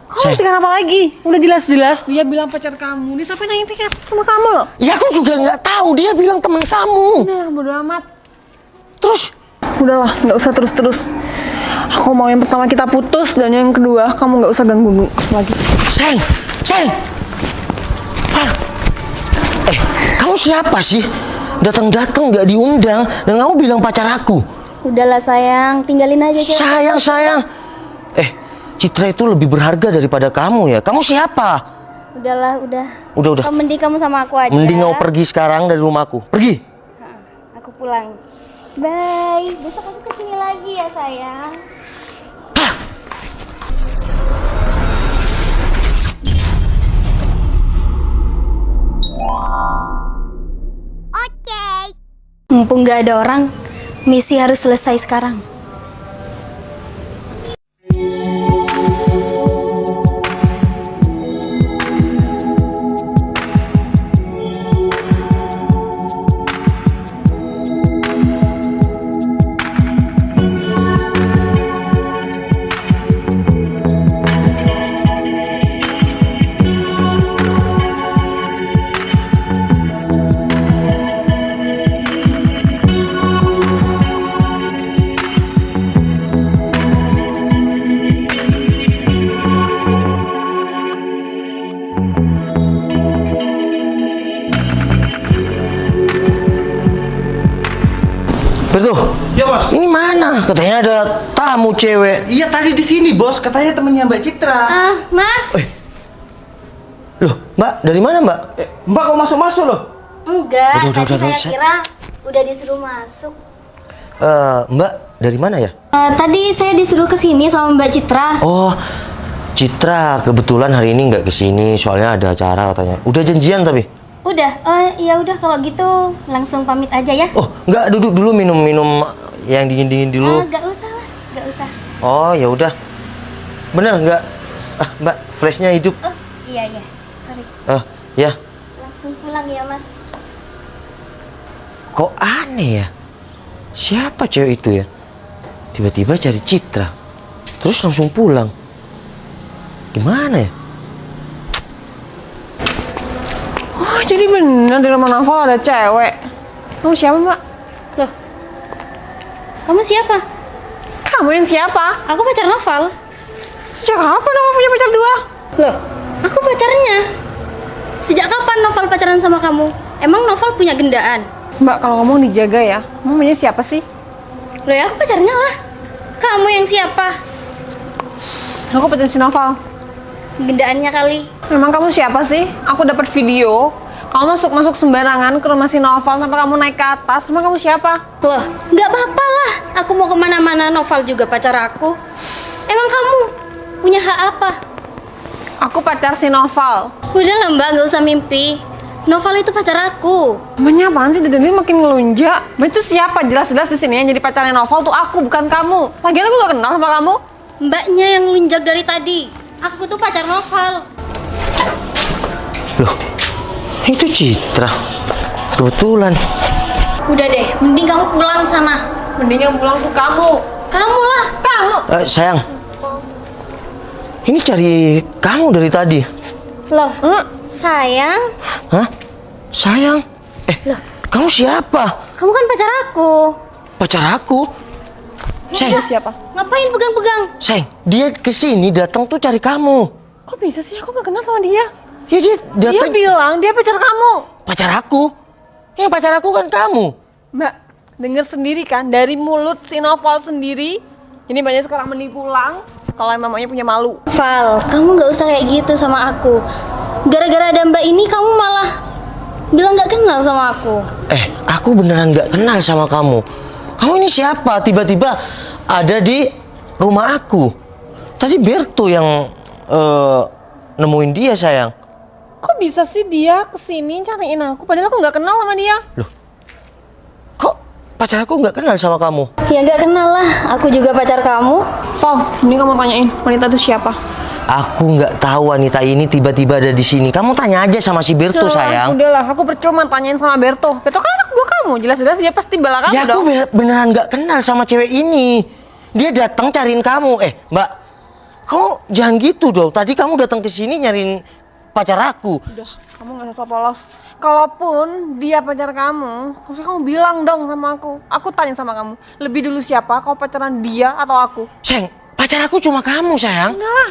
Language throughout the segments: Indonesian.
Kamu ngertikan apa lagi? Udah jelas-jelas dia bilang pacar kamu. Dia sampai nanya tiket sama kamu loh. Ya aku juga nggak tahu, dia bilang teman kamu. Udah bodo amat. Terus? Udahlah, nggak usah terus-terus. Aku mau yang pertama kita putus dan yang kedua kamu nggak usah ganggu aku lagi. Sayang. Kamu siapa sih? Datang-datang nggak diundang dan kamu bilang pacar aku. Udahlah sayang, tinggalin aja cewek. Sayang. Citra itu lebih berharga daripada kamu ya. Kamu siapa? Udah. Udah. Mending kamu sama aku aja. Mending kamu pergi sekarang dari rumahku. Pergi. Aku pulang. Bye. Besok aku kesini lagi ya sayang. Oke. Mumpung gak ada orang, misi harus selesai sekarang. Bertuh. Ya bos. Ini mana? Katanya ada tamu cewek. Iya tadi di sini bos, katanya temennya Mbak Citra. Mas. Loh, Mbak, dari mana Mbak? Mbak kok masuk loh? Enggak, Udah, tadi saya saya- kira udah disuruh masuk. Mbak, dari mana ya? Tadi saya disuruh kesini sama Mbak Citra. Oh, Citra kebetulan hari ini nggak kesini, soalnya ada acara katanya. Udah janjian tapi. Udah, ya udah kalau gitu langsung pamit aja ya. Oh, nggak, duduk dulu minum yang dingin dulu. Gak usah mas, gak usah. Oh, ya udah. Bener nggak? Mbak, flashnya hidup. Oh iya, sorry. Ya. Langsung pulang ya mas. Kok aneh ya? Siapa cewek itu ya? Tiba-tiba cari Citra, terus langsung pulang. Gimana ya? Oh, jadi bener di rumah Novel ada cewek. Kamu siapa, Mbak? Loh, kamu siapa? Kamu yang siapa? Aku pacar Noval. Sejak kapan kamu punya pacar dua? Loh, aku pacarnya. Sejak kapan Noval pacaran sama kamu? Emang Noval punya gendaan? Mbak, kalau ngomong dijaga ya. Kamu punya siapa sih? Loh ya aku pacarnya lah. Kamu yang siapa? Aku pacar si Novel. Gendaannya kali. Memang kamu siapa sih? Aku dapat video. Kamu masuk sembarangan ke rumah si Novel sampai kamu naik ke atas. Emang kamu siapa? Loh, nggak apa-apa lah. Aku mau kemana-mana, Noval juga pacar aku. Emang kamu punya hak apa? Aku pacar si Novel. Udah lah mbak, nggak usah mimpi. Noval itu pacar aku. Namanya apaan sih? Dari makin ngelunjak. Mbak itu siapa? Jelas-jelas di sini yang jadi pacarnya Novel tuh aku, bukan kamu. Lagian aku gak kenal sama kamu. Mbaknya yang lunjak dari tadi. Aku tuh pacar Noval. Loh, itu Citra. Kebetulan. Udah deh, mending kamu pulang sana. Mending yang pulang tuh kamu. Kamu lah. Kamu. Sayang. Ini cari kamu dari tadi. Loh, sayang. Hah? Sayang? Kamu siapa? Kamu kan pacar aku. Pacar aku? Sayang, Siapa? Ngapain pegang-pegang? sayang, dia kesini datang tuh cari kamu. Kok bisa sih? Aku gak kenal sama dia. Ya dia Dia datang bilang dia pacar kamu. pacar aku. Yang pacar aku kan kamu. Mbak, denger sendiri kan dari mulut si Novel sendiri. Ini banyak sekarang mending pulang. Kalau emang maunya punya malu. Val, kamu nggak usah kayak gitu sama aku. Gara-gara ada mbak ini kamu malah bilang nggak kenal sama aku. Aku beneran gak kenal sama kamu. Kamu ini siapa? Tiba-tiba ada di rumah aku. Tadi Berto yang nemuin dia, sayang. Kok bisa sih dia kesini cariin aku? Padahal aku nggak kenal sama dia. Kok pacar aku gak kenal sama kamu? Ya nggak kenal lah, aku juga pacar kamu. Val, ini kamu tanyain wanita itu siapa? Aku nggak tahu wanita ini tiba-tiba ada di sini. Kamu tanya aja sama si Berto, sayang. Udahlah, aku percuma tanyain sama Berto. Berto kan anak buah kamu, jelas-jelas dia pasti bela kamu Ya aku dong. beneran nggak kenal sama cewek ini. Dia datang cariin kamu. Mbak, Kamu jangan gitu dong. Tadi kamu datang ke sini nyariin pacar aku. Udah, kamu nggak usah polos. Kalaupun dia pacar kamu, harusnya kamu bilang dong sama aku. Aku tanya sama kamu, lebih dulu siapa? Kau pacaran dia atau aku? Sayang, pacar aku cuma kamu, sayang. Enggak.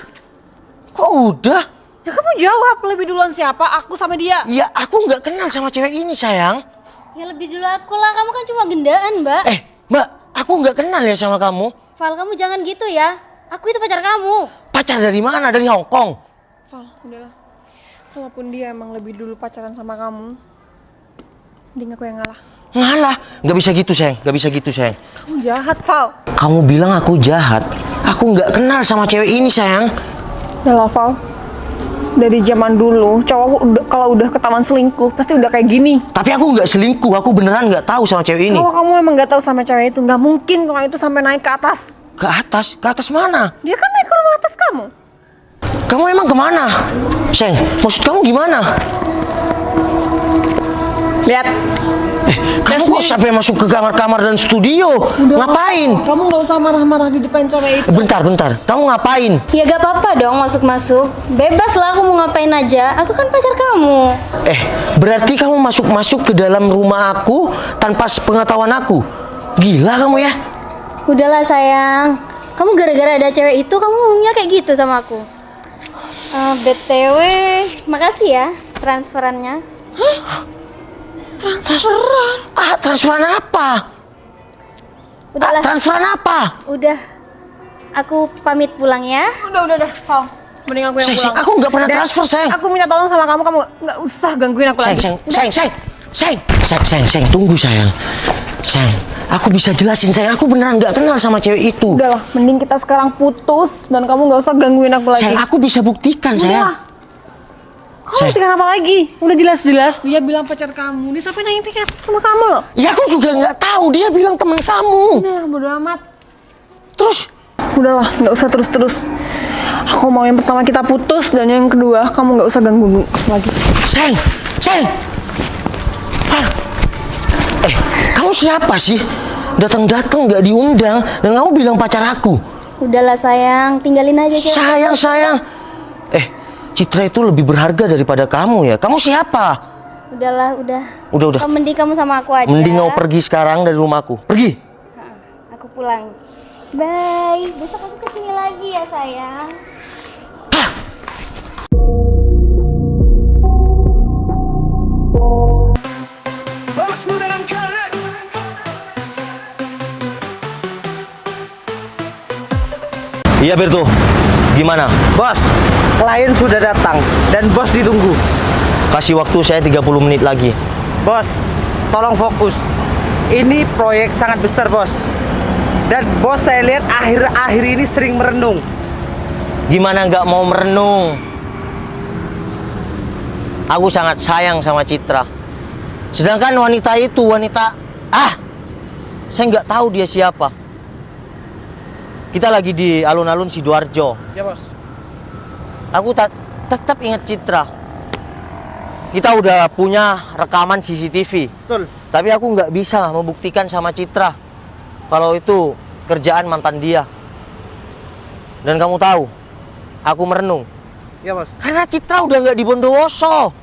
Kok udah? Ya kamu jawab, lebih duluan siapa? Aku sama dia. Ya, aku nggak kenal sama cewek ini, sayang. Ya lebih dulu aku lah, kamu kan cuma gendaan, Mbak. Mbak, aku nggak kenal ya sama kamu. Val, kamu jangan gitu ya. Aku itu pacar kamu. Pacar dari mana? Dari Hong Kong? Val, udahlah. Kalaupun dia emang lebih dulu pacaran sama kamu, mending aku yang ngalah. Ngalah? Nggak bisa gitu, sayang. Nggak bisa gitu, sayang. Kamu jahat, Val. Kamu bilang aku jahat. Aku nggak kenal sama cewek ini, sayang. Udah lah, Val. Dari zaman dulu, cowok kalau udah ketahuan selingkuh, pasti udah kayak gini. Tapi aku nggak selingkuh. Aku beneran nggak tahu sama cewek ini. Kalau kamu emang nggak tahu sama cewek itu, nggak mungkin cowok itu sampai naik ke atas. Ke atas? Ke atas mana? Dia kan naik ke rumah atas kamu. Kamu emang kemana? Sayang, maksud kamu gimana? Lihat. Kamu kok sampai masuk ke kamar-kamar dan studio? Ngapain? Kamu nggak usah marah-marah di depan cewek itu. Bentar. Kamu ngapain? Ya gak apa-apa dong masuk-masuk. Bebas lah aku mau ngapain aja. Aku kan pacar kamu. Berarti kamu masuk-masuk ke dalam rumah aku tanpa sepengetahuan aku? Gila kamu ya? Udahlah sayang. Kamu gara-gara ada cewek itu kamu ngomongnya kayak gitu sama aku. BTW, makasih ya transferannya. Transferan. Transferan apa? Udahlah. Transferan apa? Udah. Aku pamit pulang ya. Udah, Val. Mending aku yang Sayang, pulang. aku nggak pernah Dan transfer, sayang. Aku minta tolong sama kamu nggak usah gangguin aku lagi. Sayang, tunggu sayang. Sayang, aku bisa jelasin, sayang. Aku beneran nggak kenal sama cewek itu. Udahlah, mending kita sekarang putus dan kamu nggak usah gangguin aku lagi. Sayang, aku bisa buktikan, sayang. Udahlah. Kamu buktikan apa lagi? Udah jelas-jelas dia bilang pacar kamu. Dia sampai nanya tiket sama kamu loh. Ya aku juga nggak tahu, dia bilang temen kamu. Udah, bodo amat. Terus? Udahlah, nggak usah terus-terus. Aku mau yang pertama kita putus dan yang kedua kamu nggak usah ganggu lagi. Sayang. Hah? Kamu siapa sih? Datang-datang nggak diundang dan kamu bilang pacar aku. Udahlah sayang, tinggalin aja cewek. Sayang. Citra itu lebih berharga daripada kamu ya. Kamu siapa? Udahlah. Udah. Mending kamu sama aku aja. Mending kamu pergi sekarang dari rumahku. Pergi. Aku pulang. Bye. Besok aku kesini lagi ya sayang. Iya Berto, gimana? Bos, klien sudah datang dan bos ditunggu. Kasih waktu saya 30 menit lagi. Bos, tolong fokus. Ini proyek sangat besar, bos. Dan bos saya lihat akhir-akhir ini sering merenung. Gimana nggak mau merenung? Aku sangat sayang sama Citra. Sedangkan wanita itu, saya nggak tahu dia siapa. Kita lagi di alun-alun Sidoarjo. Ya, bos. Aku tetap ingat Citra. Kita udah punya rekaman CCTV. Betul. Tapi aku nggak bisa membuktikan sama Citra kalau itu kerjaan mantan dia. Dan kamu tahu, aku merenung. Ya, bos. Karena Citra udah nggak di Bondowoso.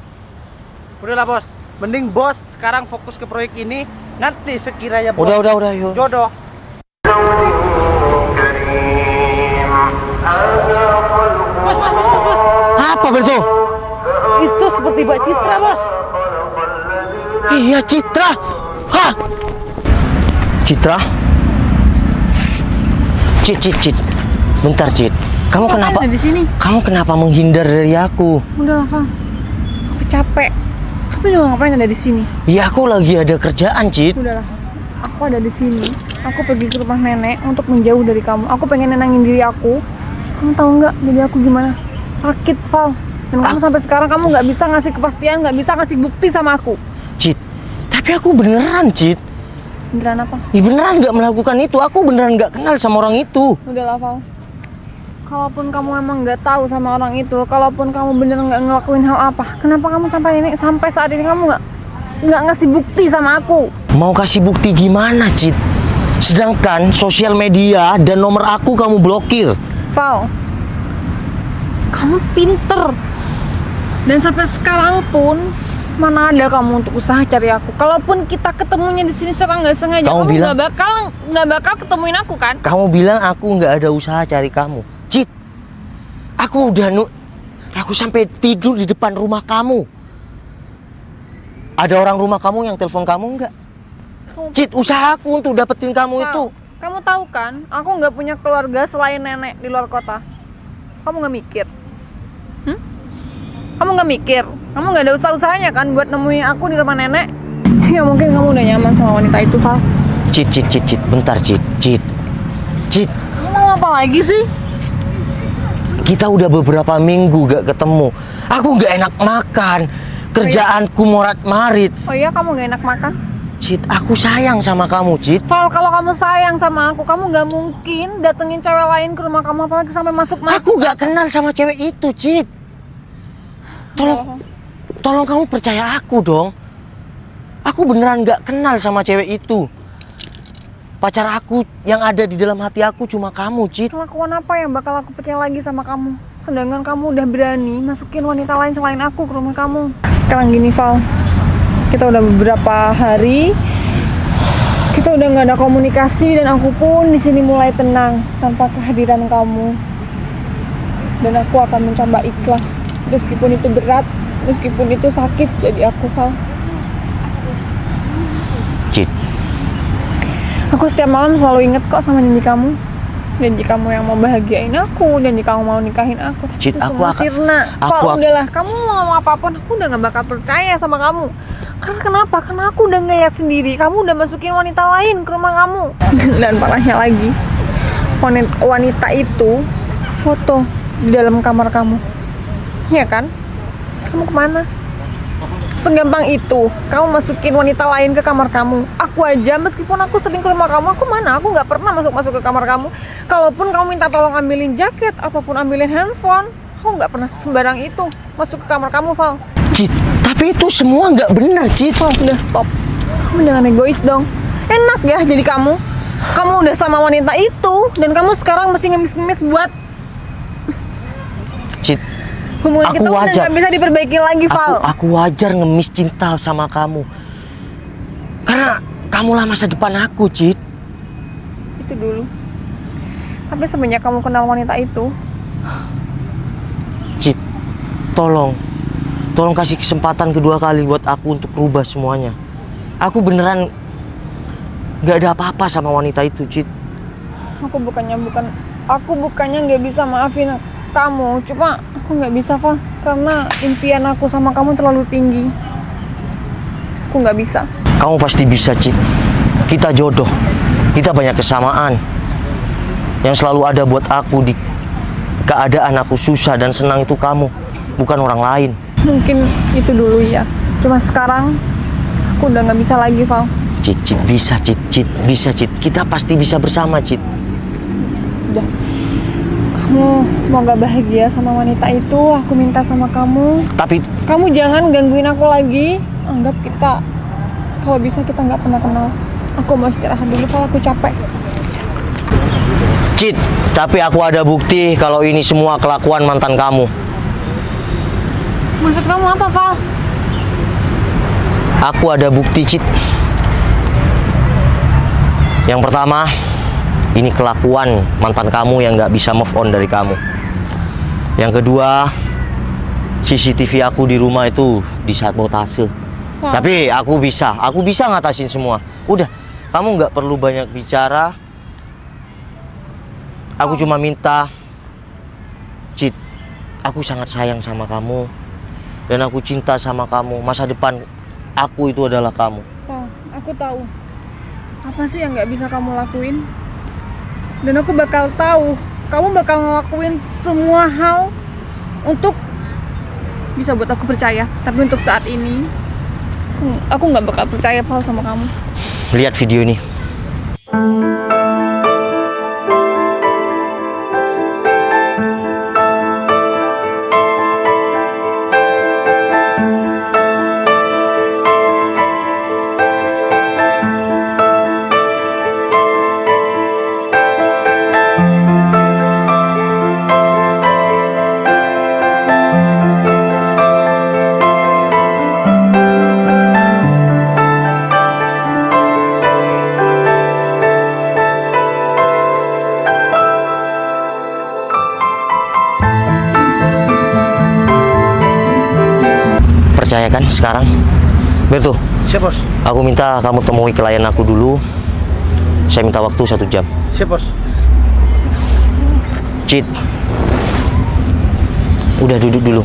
Udahlah, bos. Mending bos sekarang fokus ke proyek ini. Nanti sekiranya bos Udah, yuk. jodoh. Bos. Apa Berto? Itu seperti Mbak Citra, bos. Iya, Citra. Hah? Citra? Cit. Bentar, Cit. Kamu kenapa? Ada di sini. Kamu kenapa menghindar dari aku? Udahlah, Val. Aku capek. Kamu juga ngapain ada di sini? Iya, aku lagi ada kerjaan, Cit. Udahlah. Aku ada di sini. Aku pergi ke rumah nenek untuk menjauh dari kamu. Aku pengen nenangin diri aku. Kamu tahu nggak? Jadi aku gimana? Sakit, Val. Dan kamu sampai sekarang kamu nggak bisa ngasih kepastian, nggak bisa ngasih bukti sama aku. Cit, tapi aku beneran, Cit. Beneran apa? Ya beneran nggak melakukan itu. Aku beneran nggak kenal sama orang itu. Udahlah, Val. Kalaupun kamu emang nggak tahu sama orang itu, kalaupun kamu bener nggak ngelakuin hal apa, kenapa kamu sampai saat ini kamu nggak ngasih bukti sama aku? Mau kasih bukti gimana, Cit? Sedangkan sosial media dan nomor aku kamu blokir. Val, kamu pinter. Dan sampai sekarang pun mana ada kamu untuk usaha cari aku. Kalaupun kita ketemunya di sini secara nggak sengaja, Kamu kamu bilang- nggak bakal ketemuin aku kan? Kamu bilang aku nggak ada usaha cari kamu. Cit, aku aku sampai tidur di depan rumah kamu. Ada orang rumah kamu yang telepon kamu nggak? Cit, usahaku untuk dapetin kamu itu. Kamu tahu kan, aku nggak punya keluarga selain nenek di luar kota. Kamu nggak mikir? Kamu nggak mikir? Kamu nggak ada usaha-usahanya kan buat nemuin aku di rumah nenek? Ya mungkin kamu udah nyaman sama wanita itu, Val. Cit, bentar, Cit. Kamu mau apa lagi sih? Kita udah beberapa minggu gak ketemu. Aku gak enak makan. Kerjaanku morat-marit. Oh iya, kamu nggak enak makan? Cit, aku sayang sama kamu, Cit. Val, kalau kamu sayang sama aku, kamu nggak mungkin datengin cewek lain ke rumah kamu, apalagi sampai masuk-masuk. Aku gak kenal sama cewek itu, Cit. Tolong kamu percaya aku dong. Aku beneran gak kenal sama cewek itu. Pacar aku yang ada di dalam hati aku cuma kamu, Cit. Kelakuan apa yang bakal aku percaya lagi sama kamu? Sedangkan kamu udah berani masukin wanita lain selain aku ke rumah kamu. Sekarang gini, Val. Kita udah beberapa hari kita udah nggak ada komunikasi dan aku pun di sini mulai tenang tanpa kehadiran kamu. Dan aku akan mencoba ikhlas meskipun itu berat, meskipun itu sakit jadi aku, Val. Cit, Aku setiap malam selalu inget kok sama janji kamu. Janji kamu yang mau bahagiain aku, janji kamu mau nikahin aku. Tapi Cit, itu aku semua akan- sirna. aku Kalau akan- udahlah, kamu mau ngomong apapun, aku udah gak bakal percaya sama kamu. Karena kenapa? Karena aku udah ngeliat sendiri, kamu udah masukin wanita lain ke rumah kamu. Dan parahnya lagi, wanita itu foto di dalam kamar kamu. Iya kan? Kamu kemana? Segampang itu, kamu masukin wanita lain ke kamar kamu. Aku aja, meskipun aku sering ke rumah kamu, aku mana? Aku nggak pernah masuk ke kamar kamu. Kalaupun kamu minta tolong ambilin jaket, ataupun ambilin handphone, aku nggak pernah sembarang itu masuk ke kamar kamu, Val. Cit, tapi itu semua gak benar, Cit. Val, udah stop. Kamu jangan egois dong. Enak ya jadi kamu. Kamu udah sama wanita itu, dan kamu sekarang masih ngemis-ngemis buat Cit, hubungan Aku kita udah wajar. nggak bisa diperbaiki lagi, Val. aku wajar ngemis cinta sama kamu. Karena kamulah masa depan aku, Cit. Itu dulu. Tapi semenjak kamu kenal wanita itu, Cit, tolong kasih kesempatan kedua kali buat aku untuk rubah semuanya. Aku beneran gak ada apa-apa sama wanita itu, Cit. aku bukannya nggak bisa maafin kamu, cuma aku nggak bisa, Val, karena impian aku sama kamu terlalu tinggi. Aku nggak bisa. Kamu pasti bisa, Cit. Kita jodoh. Kita banyak kesamaan. Yang selalu ada buat aku di keadaan aku susah dan senang itu kamu, bukan orang lain. Mungkin itu dulu ya, cuma sekarang aku udah nggak bisa lagi, Val. Cit, bisa, Cit. Kita pasti bisa bersama, Cit. Udah, kamu semoga bahagia sama wanita itu. Aku minta sama kamu, Tapi kamu jangan gangguin aku lagi. Anggap kita, kalau bisa kita nggak pernah kenal. Aku mau istirahat dulu, Val, aku capek. Cit, tapi aku ada bukti kalau ini semua kelakuan mantan kamu. Maksud kamu apa, Val? Aku ada bukti, Cit. Yang pertama, ini kelakuan mantan kamu yang gak bisa move on dari kamu. Yang kedua, CCTV aku di rumah itu disabotase. Wah. Tapi aku bisa ngatasin semua. Udah, kamu gak perlu banyak bicara. Aku cuma minta, Cit, aku sangat sayang sama kamu. Dan aku cinta sama kamu. Masa depan aku itu adalah kamu. Val, aku tahu apa sih yang nggak bisa kamu lakuin, dan aku bakal tahu kamu bakal ngelakuin semua hal untuk bisa buat aku percaya. Tapi untuk saat ini aku nggak bakal percaya, Val, sama kamu. Lihat video ini. Percaya kan sekarang? Bertu, Siap bos. aku minta kamu temui klien aku dulu. Saya minta waktu 1 jam. Siap bos. Cid, udah duduk dulu.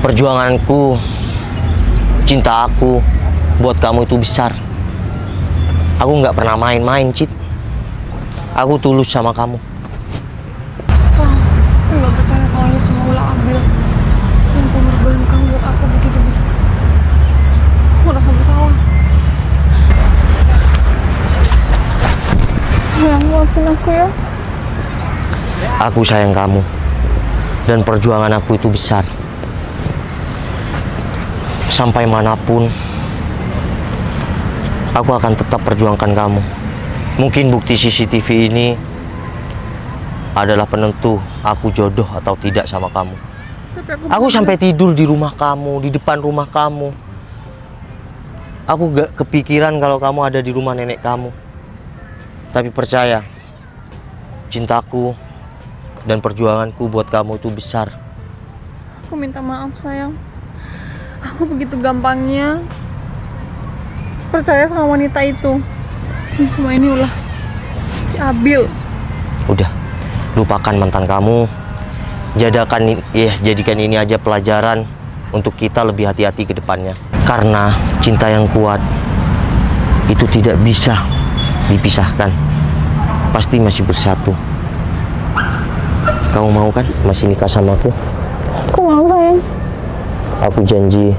Perjuanganku, cinta aku buat kamu itu besar. Aku nggak pernah main-main, Cid. Aku tulus sama kamu. Fal, aku nggak percaya kalau ini semua ulah Abil. Dan pengorbanan kamu buat aku begitu besar. Aku merasa bersalah. Sayang, maafin aku ya. Aku sayang kamu. Dan perjuangan aku itu besar. Sampai manapun, aku akan tetap perjuangkan kamu. Mungkin bukti CCTV ini adalah penentu aku jodoh atau tidak sama kamu. Tapi Aku sampai tidur di rumah kamu, di depan rumah kamu. Aku gak kepikiran kalau kamu ada di rumah nenek kamu. Tapi percaya, cintaku dan perjuanganku buat kamu itu besar. Aku minta maaf sayang. Aku begitu gampangnya percaya sama wanita itu. Dan semua ini ulah si Abil. Udah, lupakan mantan kamu. Jadikan ini aja pelajaran untuk kita lebih hati-hati ke depannya. Karena cinta yang kuat itu tidak bisa dipisahkan. Pasti masih bersatu. Kamu mau kan masih nikah sama aku? Aku mau sayang. Aku janji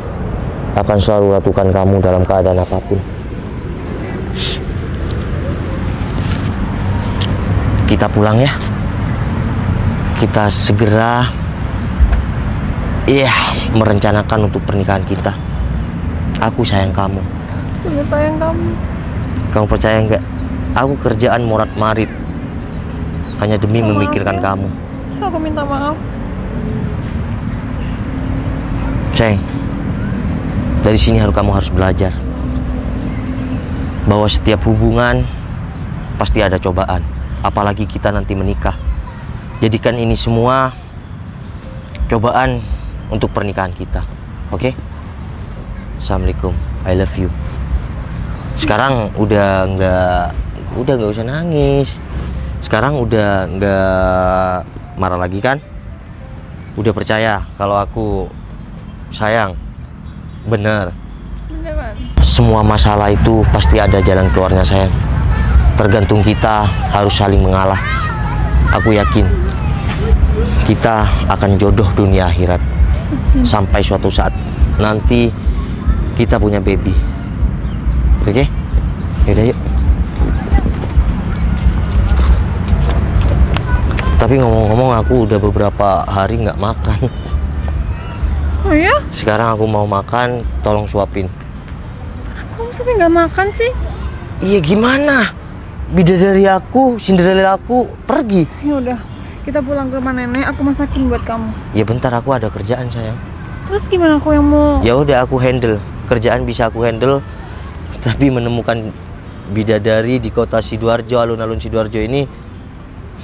akan selalu lakukan kamu dalam keadaan apapun. Kita pulang ya. Kita segera merencanakan untuk pernikahan kita. Aku sayang kamu. Aku sayang kamu. Kamu percaya nggak? Aku kerjaan morat-marit hanya demi memikirkan kamu. Aku minta maaf. Sayang, dari sini kamu harus belajar bahwa setiap hubungan pasti ada cobaan, apalagi kita nanti menikah. Jadikan ini semua cobaan untuk pernikahan kita, oke? Assalamualaikum, I love you. Sekarang udah nggak usah nangis. Sekarang udah nggak marah lagi kan? Udah percaya kalau aku sayang, bener. Beneran. Semua masalah itu pasti ada jalan keluarnya sayang. Tergantung kita harus saling mengalah. Aku yakin kita akan jodoh dunia akhirat. Sampai suatu saat nanti kita punya baby. Oke? Yaudah yuk. Tapi ngomong-ngomong aku udah beberapa hari nggak makan. Oh ya? Sekarang aku mau makan, tolong suapin. Kamu sampai nggak makan sih? Iya gimana? Bidadari aku, Cinderella aku pergi. Ya udah, kita pulang ke rumah nenek. Aku masakin buat kamu. Ya bentar, aku ada kerjaan sayang. Terus gimana aku yang mau? Ya udah aku handle. Kerjaan bisa aku handle. Tapi menemukan bidadari di kota Sidoarjo, alun-alun Sidoarjo ini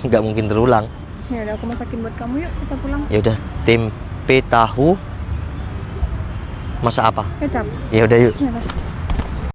nggak mungkin terulang. Ya udah, aku masakin buat kamu. Yuk kita pulang. Ya udah, tempe tahu. Masak apa? Kecap. Ya udah yuk. Ya udah.